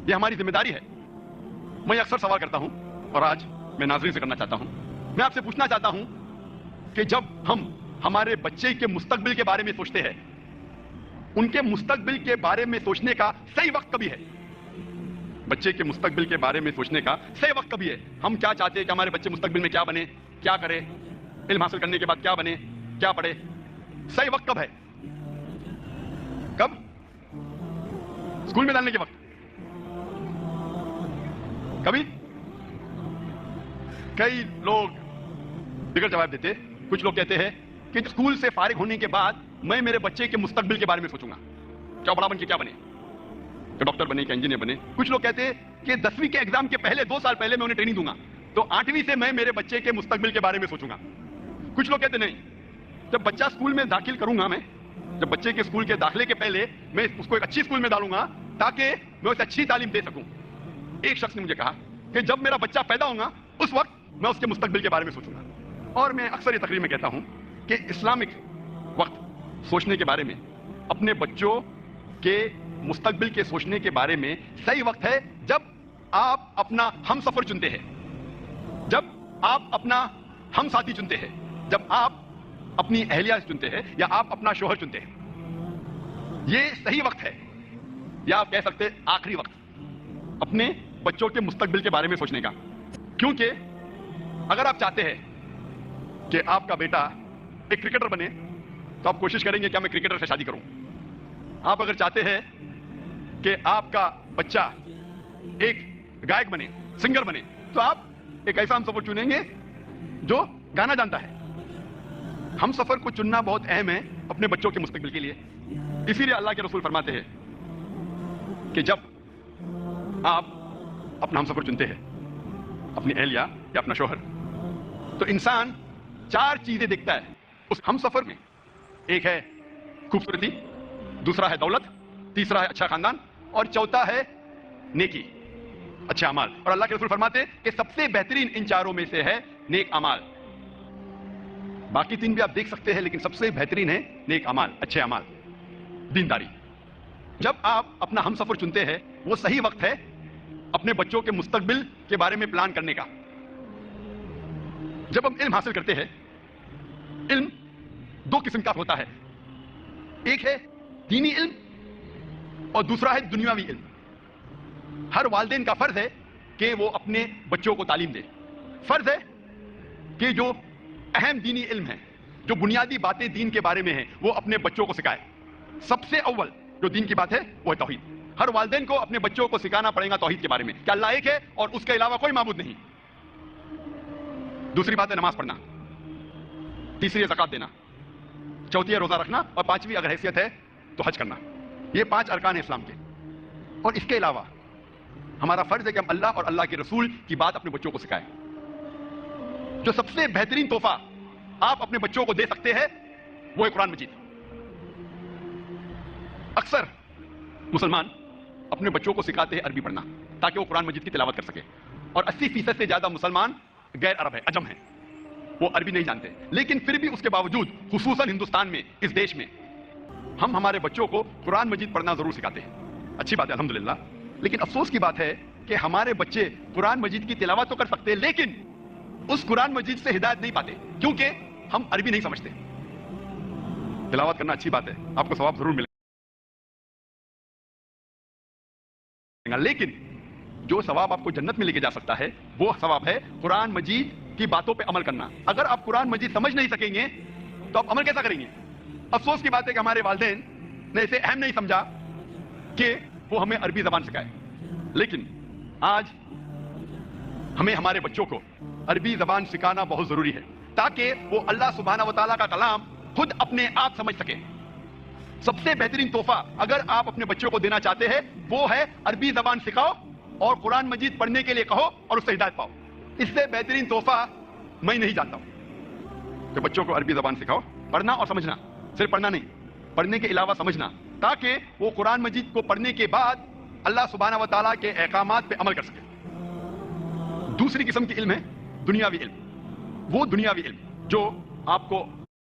یہ ہماری ذمہ داری ہے. میں اکثر سوال کرتا ہوں اور آج میں ناظرین سے کرنا چاہتا ہوں. میں آپ سے پوچھنا چاہتا ہوں کہ جب ہم ہمارے بچے کے مستقبل کے بارے میں سوچتے ہیں, ان کے مستقبل کے بارے میں سوچنے کا صحیح وقت کبھی ہے؟ بچے کے مستقبل کے بارے میں سوچنے کا صحیح وقت کبھی ہے؟ ہم کیا چاہتے ہیں کہ ہمارے بچے مستقبل میں کیا بنے, کیا کرے, علم حاصل کرنے کے بعد کیا بنے, کیا پڑھے؟ صحیح وقت کب ہے؟ کب؟ اسکول میں ڈالنے کے وقت. کبھی کئی لوگ بگڑ جواب دیتے. کچھ لوگ کہتے ہیں کہ اسکول سے فارغ ہونے کے بعد میں میرے بچے کے مستقبل کے بارے میں سوچوں گا, کیا بڑا بن کے کیا بنے, کہ ڈاکٹر بنے, کہ انجینئر بنے. کچھ لوگ کہتے ہیں کہ 10ویں کے ایگزام کے پہلے 2 سال پہلے میں انہیں ٹریننگ دوں گا, تو 8ویں سے میں میرے بچے کے مستقبل کے بارے میں سوچوں گا. کچھ لوگ کہتے نہیں, جب بچہ اسکول میں داخل کروں گا, میں جب بچے کے اسکول کے داخلے کے پہلے میں اس کو ایک اچھی اسکول میں ڈالوں گا تاکہ میں اسے اچھی تعلیم دے سکوں. ایک شخص نے مجھے کہا کہ جب میرا بچہ پیدا ہوگا اس وقت میں اس کے مستقبل کے بارے میں سوچوں گا. اور میں اکثر یہ تقریر میں کہتا ہوں کہ اسلامک وقت سوچنے کے بارے میں, اپنے بچوں کے مستقبل کے سوچنے کے بارے میں صحیح وقت ہے جب آپ اپنا ہم سفر چنتے ہیں, جب آپ اپنا ہم ساتھی چنتے ہیں, جب آپ اپنی اہلیہ چنتے ہیں یا آپ اپنا شوہر چنتے ہیں. یہ صحیح وقت ہے, یا آپ کہہ سکتے ہیں آخری وقت, اپنے بچوں کے مستقبل کے بارے میں سوچنے کا. کیونکہ اگر آپ چاہتے ہیں کہ آپ کا بیٹا ایک کرکٹر بنے تو آپ کوشش کریں گے کہ میں کرکٹر سے شادی کروں. آپ اگر چاہتے ہیں کہ آپ کا بچہ ایک گائک بنے, سنگر بنے, تو آپ ایک ایسا ہم سفر چنیں گے جو گانا جانتا ہے. ہم سفر کو چننا بہت اہم ہے اپنے بچوں کے مستقبل کے لیے. اسی لیے اللہ کے رسول فرماتے ہیں کہ جب آپ اپنا ہم سفر چنتے ہیں, اپنی اہلیہ یا اپنا شوہر, تو انسان 4 چیزیں دیکھتا ہے اس ہم سفر میں. ایک ہے خوبصورتی, دوسرا ہے دولت, تیسرا ہے اچھا خاندان, اور چوتھا ہے نیکی, اچھے اعمال. اور اللہ کے رسول فرماتے ہیں کہ سب سے بہترین ان 4 میں سے ہے نیک اعمال. باقی 3 بھی آپ دیکھ سکتے ہیں لیکن سب سے بہترین ہے نیک اعمال, اچھے اعمال, دینداری. جب آپ اپنا ہم سفر چنتے ہیں وہ صحیح وقت ہے اپنے بچوں کے مستقبل کے بارے میں پلان کرنے کا. جب ہم علم حاصل کرتے ہیں, علم 2 قسم کا ہوتا ہے. ایک ہے دینی علم اور دوسرا ہے دنیاوی علم. ہر والدین کا فرض ہے کہ وہ اپنے بچوں کو تعلیم دے. فرض ہے کہ جو اہم دینی علم ہے, جو بنیادی باتیں دین کے بارے میں ہیں, وہ اپنے بچوں کو سکھائے. سب سے اول جو دین کی بات ہے وہ ہے توحید. ہر والدین کو اپنے بچوں کو سکھانا پڑے گا توحید کے بارے میں کہ اللہ ایک ہے اور اس کے علاوہ کوئی معبود نہیں. دوسری بات ہے نماز پڑھنا, تیسری ہے زکات دینا, چوتھی ہے روزہ رکھنا, اور 5ویں اگر حیثیت ہے تو حج کرنا. یہ 5 ارکان ہیں اسلام کے. اور اس کے علاوہ ہمارا فرض ہے کہ ہم اللہ اور اللہ کے رسول کی بات اپنے بچوں کو سکھائیں. جو سب سے بہترین تحفہ آپ اپنے بچوں کو دے سکتے ہیں وہ ہے قرآن مجید. اکثر مسلمان اپنے بچوں کو سکھاتے ہیں عربی پڑھنا تاکہ وہ قرآن مجید کی تلاوت کر سکے, اور 80% سے زیادہ مسلمان غیر عرب ہے, عجم ہیں, وہ عربی نہیں جانتے. لیکن پھر بھی اس کے باوجود خصوصاً ہندوستان میں, اس دیش میں, ہم ہمارے بچوں کو قرآن مجید پڑھنا ضرور سکھاتے ہیں. اچھی بات ہے الحمدللہ. لیکن افسوس کی بات ہے کہ ہمارے بچے قرآن مجید کی تلاوت تو کر سکتے ہیں لیکن اس قرآن مجید سے ہدایت نہیں پاتے کیونکہ ہم عربی نہیں سمجھتے. تلاوت کرنا اچھی بات ہے, آپ کو ثواب ضرور ملے گا, لیکن جو ثواب آپ کو جنت میں لے کے جا سکتا ہے وہ ثواب ہے قرآن مجید کی باتوں پہ عمل کرنا. اگر آپ قرآن مجید سمجھ نہیں سکیں گے تو آپ عمل کیسا کریں گے؟ افسوس کی بات ہے کہ ہمارے والدین نے اسے اہم نہیں سمجھا کہ وہ ہمیں عربی زبان سکھائے. لیکن آج ہمیں ہمارے بچوں کو عربی زبان سکھانا بہت ضروری ہے تاکہ وہ اللہ سبحانہ و تعالیٰ کا کلام خود اپنے آپ سمجھ سکے. سب سے بہترین تحفہ اگر آپ اپنے بچوں کو دینا چاہتے ہیں وہ ہے عربی زبان سکھاؤ اور قرآن مجید پڑھنے کے لیے کہو اور اس سے ہدایت پاؤ. اس سے بہترین تحفہ میں نہیں جانتا ہوں کہ بچوں کو عربی زبان سکھاؤ, پڑھنا اور سمجھنا, صرف پڑھنا نہیں, پڑھنے کے علاوہ سمجھنا, تاکہ وہ قرآن مجید کو پڑھنے کے بعد اللہ سبحانہ و تعالیٰ کے احکامات پہ عمل کر سکے. دوسری قسم کی علم ہے دنیاوی علم. وہ دنیاوی علم جو آپ کو